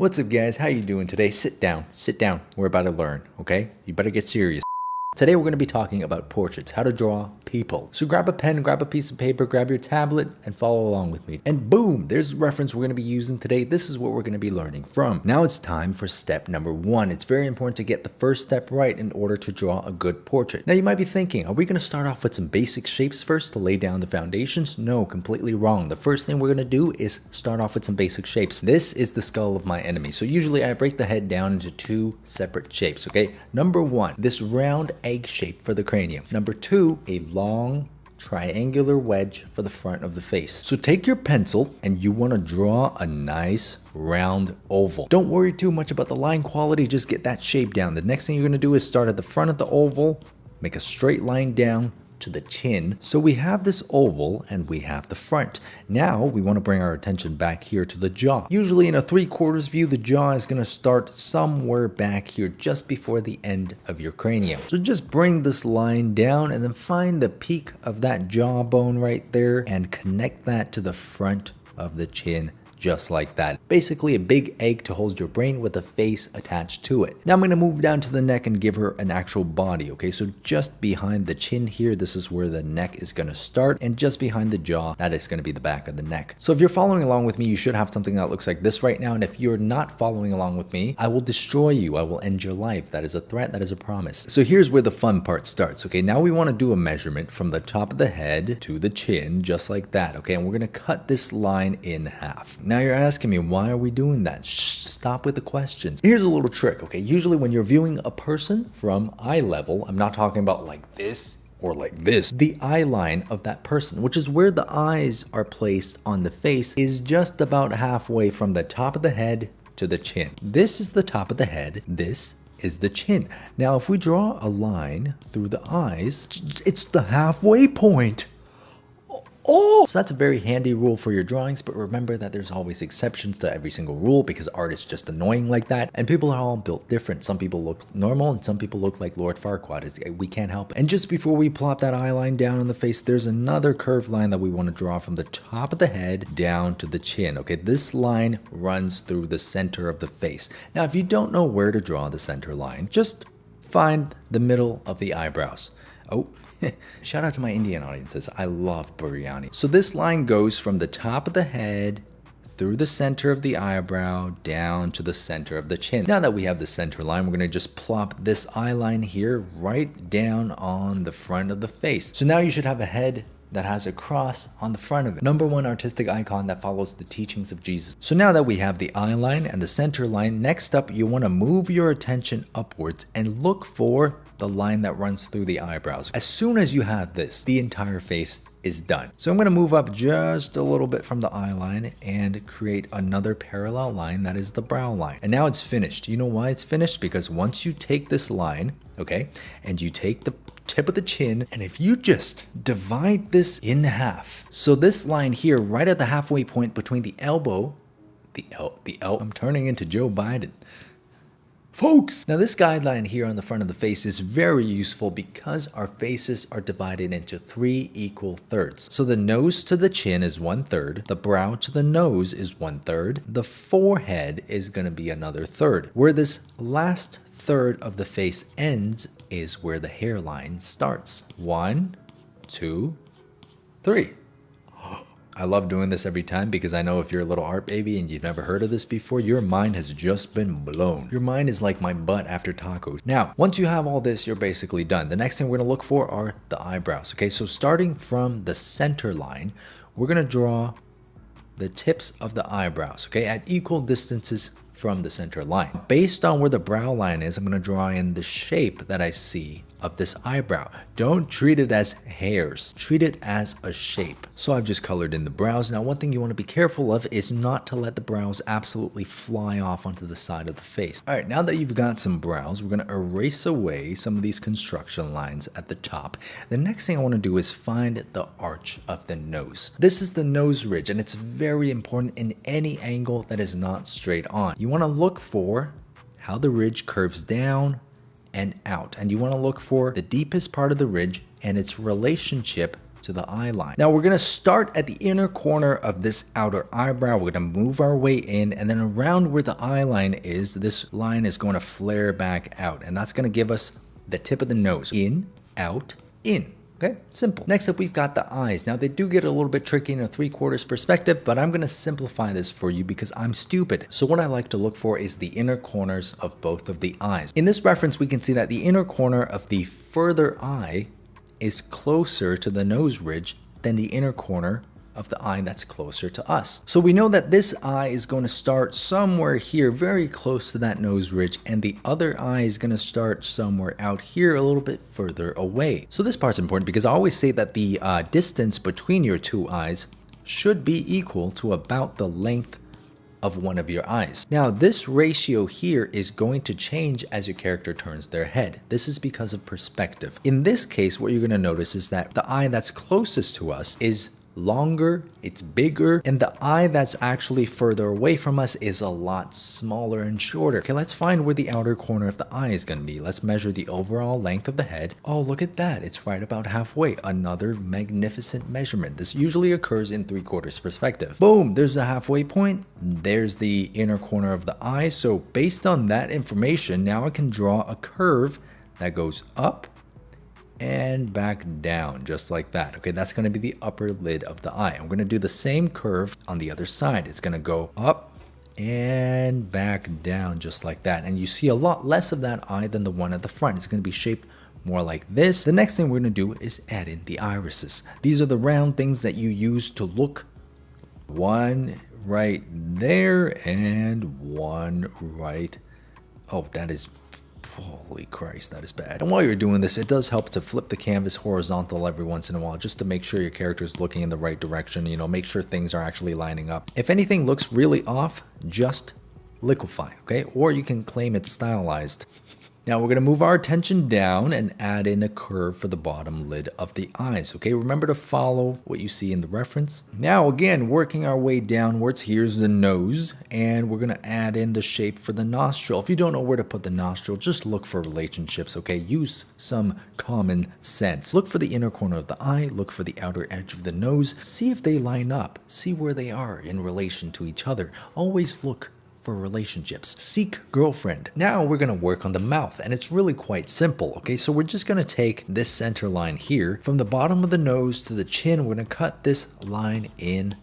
What's up guys, how you doing today? Sit down, we're about to learn, okay? You better get serious. Today we're going to be talking about portraits, how to draw people. So grab a pen, grab a piece of paper, grab your tablet, and follow along with me. And boom, there's the reference we're going to be using today. This is what we're going to be learning from. Now it's time for step number 1. It's very important to get the first step right in order to draw a good portrait. Now you might be thinking, are we going to start off with some basic shapes first to lay down the foundations? No, completely wrong. The first thing we're going to do is start off with some basic shapes. This is the skull of my enemy. So usually I break the head down into 2 separate shapes, okay? Number 1, this round egg shape for the cranium. Number 2, a long triangular wedge for the front of the face. So take your pencil and you want to draw a nice round oval. Don't worry too much about the line quality, just get that shape down. The next thing you're going to do is start at the front of the oval, make a straight line down to the chin. So we have this oval and we have the front. Now we want to bring our attention back here to the jaw. Usually in a 3/4 view, the jaw is going to start somewhere back here just before the end of your cranium. So just bring this line down and then find the peak of that jawbone right there and connect that to the front of the chin. Just like that. Basically a big egg to hold your brain with a face attached to it. Now I'm going to move down to the neck and give her an actual body, okay? So just behind the chin here, this is where the neck is going to start, and just behind the jaw, that is going to be the back of the neck. So if you're following along with me, you should have something that looks like this right now, and if you're not following along with me, I will destroy you. I will end your life. That is a threat. That is a promise. So here's where the fun part starts, okay? Now we want to do a measurement from the top of the head to the chin, just like that, okay? And we're going to cut this line in half. Now you're asking me, why are we doing that? Shh, stop with the questions. Here's a little trick, okay? Usually when you're viewing a person from eye level, I'm not talking about like this or like this. The eye line of that person, which is where the eyes are placed on the face, is just about halfway from the top of the head to the chin. This is the top of the head. This is the chin. Now, if we draw a line through the eyes, it's the halfway point. Oh! So that's a very handy rule for your drawings, but remember that there's always exceptions to every single rule because art is just annoying like that, and people are all built different. Some people look normal and some people look like Lord Farquaad. We can't help it. And just before we plop that eye line down on the face, there's another curved line that we want to draw from the top of the head down to the chin. Okay, this line runs through the center of the face. Now, if you don't know where to draw the center line, just find the middle of the eyebrows. Oh, shout out to my Indian audiences. I love biryani. So this line goes from the top of the head through the center of the eyebrow down to the center of the chin. Now that we have the center line, we're going to just plop this eye line here right down on the front of the face. So now you should have a head that has a cross on the front of it. Number 1 artistic icon that follows the teachings of Jesus. So now that we have the eye line and the center line, next up you want to move your attention upwards and look for the line that runs through the eyebrows. As soon as you have this, the entire face is done. So I'm going to move up just a little bit from the eye line and create another parallel line that is the brow line. And now it's finished. You know why it's finished? Because once you take this line, okay, and you take the tip of the chin, and if you just divide this in half, so this line here right at the halfway point between the elbow, I'm turning into Joe Biden. Folks, now this guideline here on the front of the face is very useful because our faces are divided into 3 equal thirds. So the nose to the chin is 1/3, the brow to the nose is 1/3, the forehead is going to be another third. Where this last third of the face ends is where the hairline starts. 1, 2, 3. I love doing this every time because I know if you're a little art baby and you've never heard of this before, your mind has just been blown. Your mind is like my butt after tacos. Now, once you have all this, you're basically done. The next thing we're going to look for are the eyebrows. Okay, so starting from the center line, we're going to draw the tips of the eyebrows, okay, at equal distances from the center line. Based on where the brow line is, I'm going to draw in the shape that I see of this eyebrow. Don't treat it as hairs. Treat it as a shape. So I've just colored in the brows. Now, one thing you want to be careful of is not to let the brows absolutely fly off onto the side of the face. All right, now that you've got some brows, we're going to erase away some of these construction lines at the top. The next thing I want to do is find the arch of the nose. This is the nose ridge, and it's very important in any angle that is not straight on. You want to look for how the ridge curves down and out, and you want to look for the deepest part of the ridge and its relationship to the eye line. Now we're gonna start at the inner corner of this outer eyebrow. We're gonna move our way in, and then around where the eye line is, this line is going to flare back out, and that's gonna give us the tip of the nose. In, out, in. Okay, simple. Next up, we've got the eyes. Now they do get a little bit tricky in a 3/4 perspective, but I'm gonna simplify this for you because I'm stupid. So what I like to look for is the inner corners of both of the eyes. In this reference, we can see that the inner corner of the further eye is closer to the nose ridge than the inner corner of the eye that's closer to us. So we know that this eye is going to start somewhere here, very close to that nose ridge, and the other eye is going to start somewhere out here, a little bit further away. So this part's important because I always say that the distance between your two eyes should be equal to about the length of one of your eyes. Now this ratio here is going to change as your character turns their head. This is because of perspective. In this case, what you're going to notice is that the eye that's closest to us is longer, it's bigger, and the eye that's actually further away from us is a lot smaller and shorter. Okay, let's find where the outer corner of the eye is going to be. Let's measure the overall length of the head. Oh, look at that. It's right about halfway. Another magnificent measurement. This usually occurs in 3/4 perspective. Boom, there's the halfway point. There's the inner corner of the eye. So based on that information, now I can draw a curve that goes up and back down, just like that. Okay, that's going to be the upper lid of the eye. I'm going to do the same curve on the other side. It's going to go up and back down, just like that. And you see a lot less of that eye than the one at the front. It's going to be shaped more like this. The next thing we're going to do is add in the irises. These are the round things that you use to look. One right there and one right. Oh, that is, holy Christ, that is bad. And while you're doing this, it does help to flip the canvas horizontal every once in a while, just to make sure your character is looking in the right direction, you know, make sure things are actually lining up. If anything looks really off, just liquefy, okay? Or you can claim it's stylized. Now we're going to move our attention down and add in a curve for the bottom lid of the eyes. Okay, remember to follow what you see in the reference. Now again, working our way downwards, here's the nose, and we're going to add in the shape for the nostril. If you don't know where to put the nostril, just look for relationships, okay? Use some common sense. Look for the inner corner of the eye, look for the outer edge of the nose, see if they line up, see where they are in relation to each other. Always look for relationships. Seek girlfriend. Now we're going to work on the mouth, and it's really quite simple. Okay, so we're just going to take this center line here from the bottom of the nose to the chin. We're going to cut this line in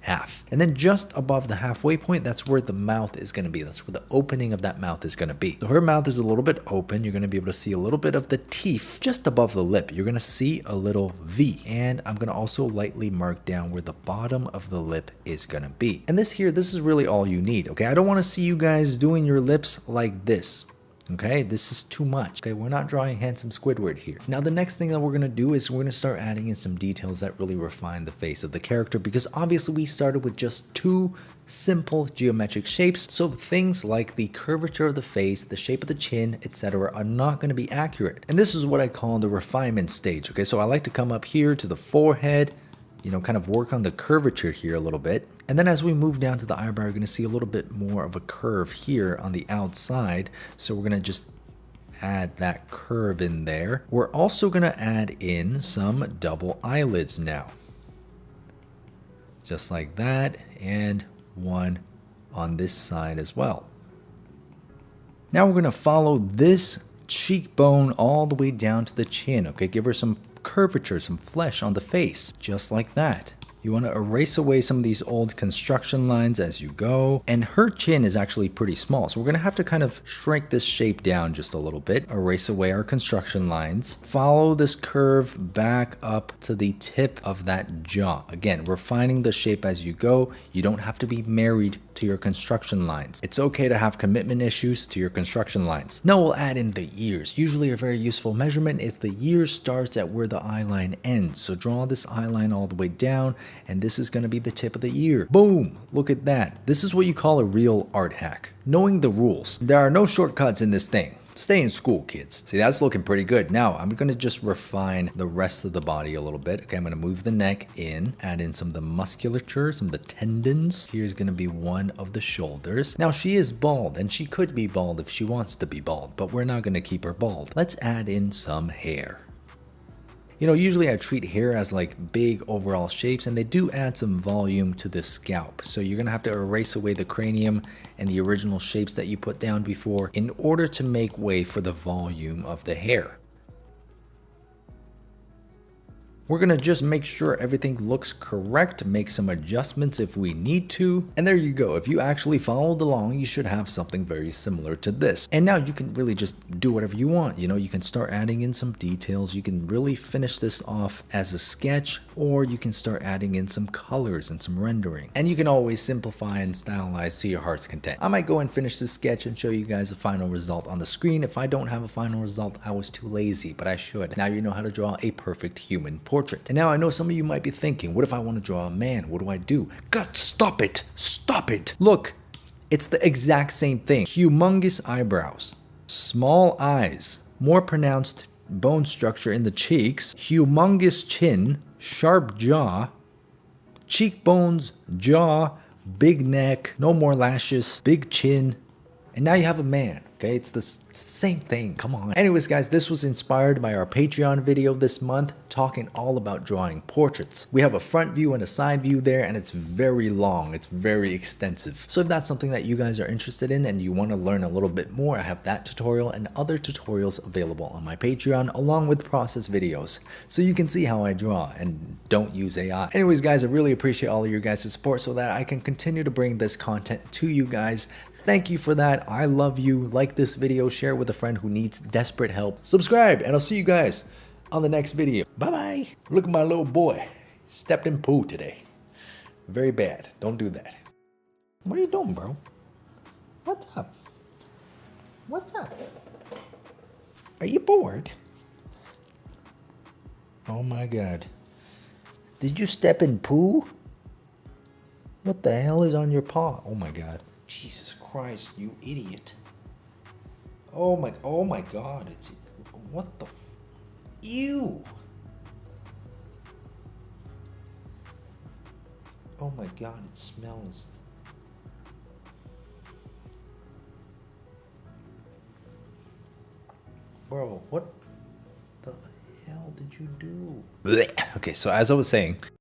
half, and then just above the halfway point, that's where the mouth is going to be. That's where the opening of that mouth is going to be. So her mouth is a little bit open. You're going to be able to see a little bit of the teeth just above the lip. You're going to see a little V, and I'm going to also lightly mark down where the bottom of the lip is going to be. And this is really all you need. Okay, I don't want to see you guys doing your lips like this. Okay, this is too much. Okay, we're not drawing handsome Squidward here. Now the next thing that we're gonna do is we're gonna start adding in some details that really refine the face of the character, because obviously we started with just two simple geometric shapes, so things like the curvature of the face, the shape of the chin, etc. are not going to be accurate. And this is what I call the refinement stage. Okay, so I like to come up here to the forehead, you know, kind of work on the curvature here a little bit. And then as we move down to the eyebrow, you're going to see a little bit more of a curve here on the outside. So we're going to just add that curve in there. We're also going to add in some double eyelids now. Just like that, and one on this side as well. Now we're going to follow this cheekbone all the way down to the chin. Okay, give her some curvature, some flesh on the face, just like that. You want to erase away some of these old construction lines as you go. And her chin is actually pretty small, so we're going to have to kind of shrink this shape down just a little bit. Erase away our construction lines. Follow this curve back up to the tip of that jaw. Again, refining the shape as you go. You don't have to be married to your construction lines. It's okay to have commitment issues to your construction lines. Now we'll add in the ears. Usually a very useful measurement is the ear starts at where the eye line ends. So draw this eye line all the way down, and this is going to be the tip of the ear. Boom! Look at that. This is what you call a real art hack. Knowing the rules. There are no shortcuts in this thing. Stay in school, kids. See, that's looking pretty good. Now, I'm going to just refine the rest of the body a little bit. Okay, I'm going to move the neck in, add in some of the musculature, some of the tendons. Here's going to be one of the shoulders. Now, she is bald, and she could be bald if she wants to be bald, but we're not going to keep her bald. Let's add in some hair. You know, usually I treat hair as like big overall shapes, and they do add some volume to the scalp. So you're gonna have to erase away the cranium and the original shapes that you put down before in order to make way for the volume of the hair. We're gonna just make sure everything looks correct, make some adjustments if we need to, and there you go. If you actually followed along, you should have something very similar to this. And now you can really just do whatever you want. You know, you can start adding in some details. You can really finish this off as a sketch, or you can start adding in some colors and some rendering. And you can always simplify and stylize to your heart's content. I might go and finish this sketch and show you guys the final result on the screen. If I don't have a final result, I was too lazy, but I should. Now you know how to draw a perfect human portrait. And now I know some of you might be thinking, what if I want to draw a man? What do I do? God, stop it! Stop it! Look, it's the exact same thing. Humongous eyebrows, small eyes, more pronounced bone structure in the cheeks, humongous chin, sharp jaw, cheekbones, jaw, big neck, no more lashes, big chin, and now you have a man. Okay, it's the same thing, come on. Anyways guys, this was inspired by our Patreon video this month talking all about drawing portraits. We have a front view and a side view there, and it's very long, it's very extensive. So if that's something that you guys are interested in and you want to learn a little bit more, I have that tutorial and other tutorials available on my Patreon along with process videos, so you can see how I draw and don't use AI. Anyways guys, I really appreciate all of your guys' support so that I can continue to bring this content to you guys. Thank you for that. I love you. Like this video, share it with a friend who needs desperate help. Subscribe, and I'll see you guys on the next video. Bye-bye. Look at my little boy. Stepped in poo today. Very bad. Don't do that. What are you doing, bro? What's up? What's up? Are you bored? Oh my God. Did you step in poo? What the hell is on your paw? Oh my God. Jesus Christ, you idiot. Oh my God, it's, what the, ew. Oh my God, it smells. Bro, what the hell did you do? Okay, so as I was saying,